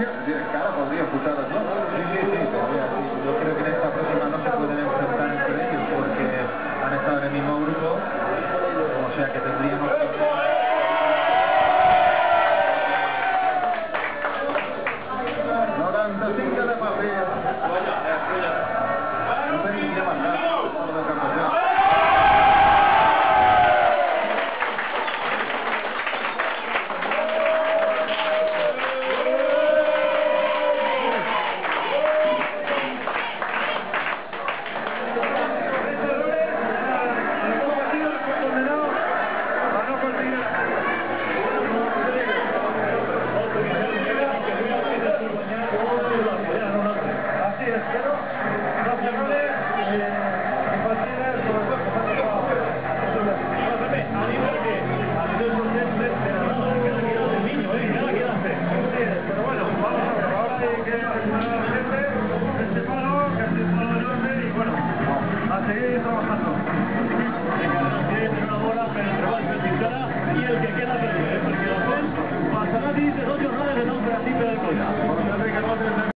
distancia, cara podría ocultar las dos. Sí. Yo creo que en esta próxima no se pueden enfrentar entre ellos porque han estado en el mismo grupo, o sea que tendríamos que... 95 de Madrid. No sé ni qué mandar por la campeonato. Y el que queda perdido, porque los pasará 10 de 2 jornadas de nombre así, pero